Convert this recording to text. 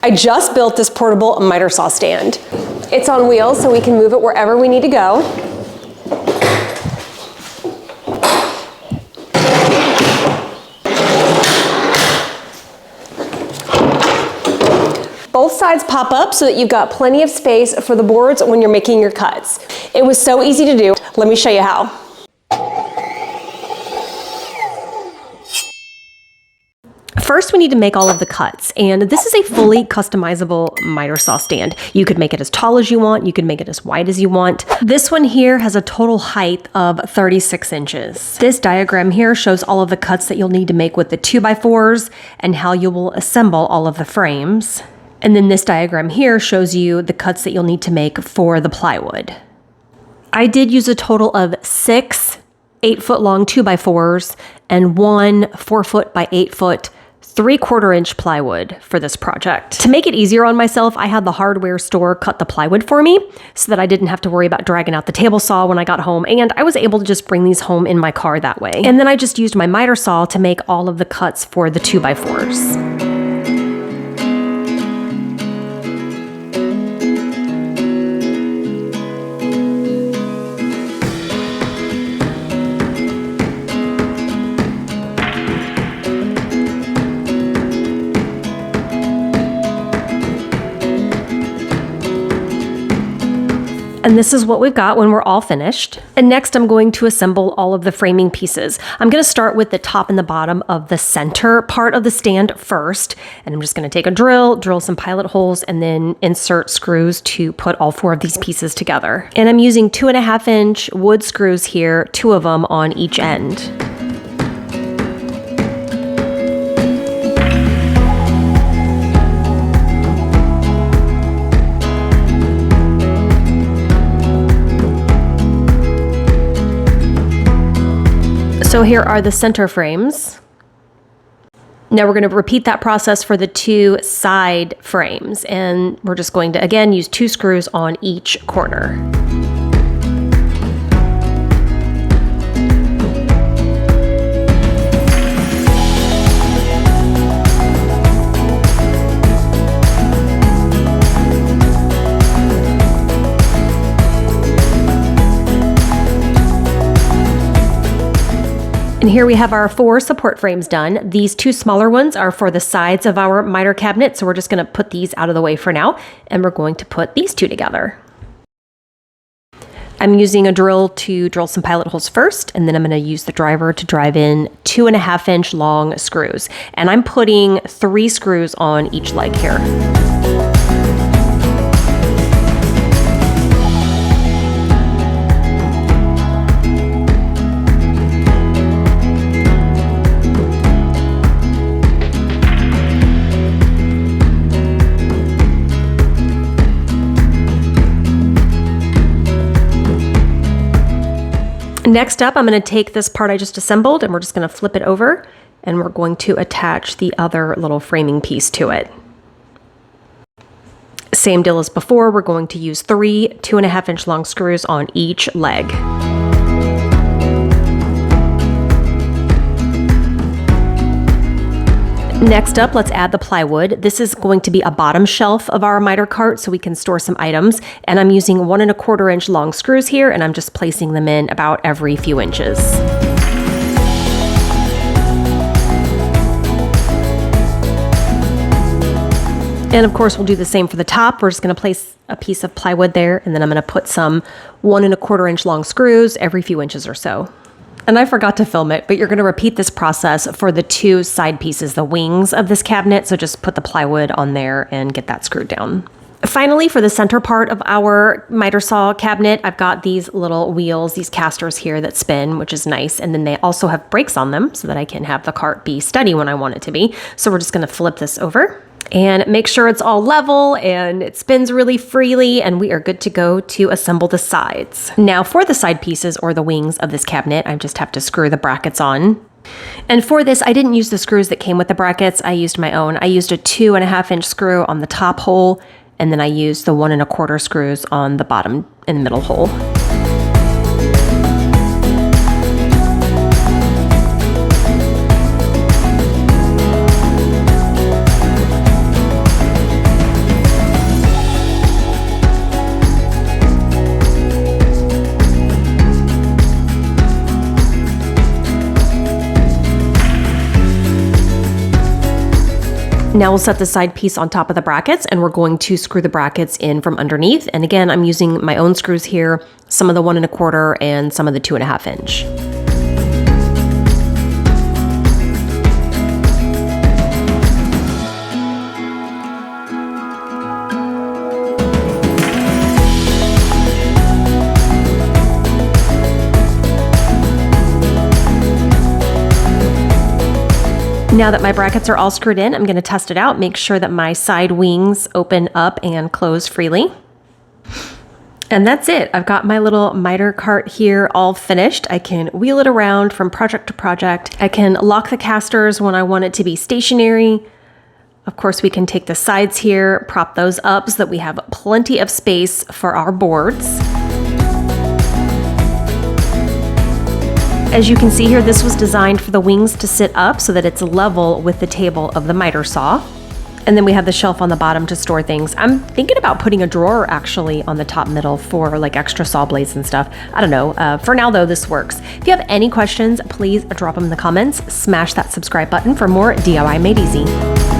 I just built this portable miter saw stand. It's on wheels so we can move it wherever we need to go. Both sides pop up so that you've got plenty of space for the boards when you're making your cuts. It was so easy to do. Let me show you how. First, we need to make all of the cuts, and this is a fully customizable miter saw stand. You could make it as tall as you want, you could make it as wide as you want. This one here has a total height of 36 inches. This diagram here shows all of the cuts that you'll need to make with the 2x4s and how you will assemble all of the frames. And then this diagram here shows you the cuts that you'll need to make for the plywood. I did use a total of 6 8-foot long 2x4s and 1 4-foot by 8-foot 3/4 inch plywood for this project. To make it easier on myself, I had the hardware store cut the plywood for me so that I didn't have to worry about dragging out the table saw when I got home, and I was able to just bring these home in my car that way. And then I just used my miter saw to make all of the cuts for the 2x4s. And this is what we've got when we're all finished. And next I'm going to assemble all of the framing pieces. I'm going to start with the top and the bottom of the center part of the stand first. And I'm just going to take a drill some pilot holes, and then insert screws to put all 4 of these pieces together. And I'm using 2.5 inch wood screws here, 2 of them on each end. So here are the center frames. Now we're going to repeat that process for the 2 side frames, and we're just going to, again, use 2 screws on each corner. And here we have our 4 support frames done. These 2 smaller ones are for the sides of our miter cabinet, so we're just going to put these out of the way for now, and we're going to put these 2 together. I'm using a drill to drill some pilot holes first, and then I'm going to use the driver to drive in 2.5 inch long screws. And I'm putting 3 screws on each leg here. Next up, I'm going to take this part I just assembled, and we're just going to flip it over, and we're going to attach the other little framing piece to it. Same deal as before, we're going to use 3 2.5 inch long screws on each leg. Next up, let's add the plywood. This is going to be a bottom shelf of our miter cart so we can store some items. And I'm using 1.25 inch long screws here, and I'm just placing them in about every few inches. And of course, we'll do the same for the top. We're just going to place a piece of plywood there, and then I'm going to put some 1.25 inch long screws every few inches or so. And I forgot to film it, but you're going to repeat this process for the 2 side pieces, the wings of this cabinet. So just put the plywood on there and get that screwed down. Finally, for the center part of our miter saw cabinet, I've got these little wheels, these casters here that spin, which is nice. And then they also have brakes on them so that I can have the cart be steady when I want it to be. So we're just going to flip this over and make sure it's all level and it spins really freely, and we are good to go to assemble the sides. Now for the side pieces or the wings of this cabinet, I just have to screw the brackets on. And for this, I didn't use the screws that came with the brackets. I used my own. I used a 2.5 inch screw on the top hole, and then I used the 1.25 screws on the bottom and middle hole. Now we'll set the side piece on top of the brackets, and we're going to screw the brackets in from underneath. And again, I'm using my own screws here, some of the 1 1/4 and some of the 2.5 inch. Now that my brackets are all screwed in, I'm going to test it out, make sure that my side wings open up and close freely. And that's it. I've got my little miter cart here all finished. I can wheel it around from project to project. I can lock the casters when I want it to be stationary. Of course, we can take the sides here, prop those up so that we have plenty of space for our boards. As you can see here, this was designed for the wings to sit up so that it's level with the table of the miter saw. And then we have the shelf on the bottom to store things. I'm thinking about putting a drawer actually on the top middle for like extra saw blades and stuff. I don't know. For now though, this works. If you have any questions, please drop them in the comments. Smash that subscribe button for more DIY Made Easy.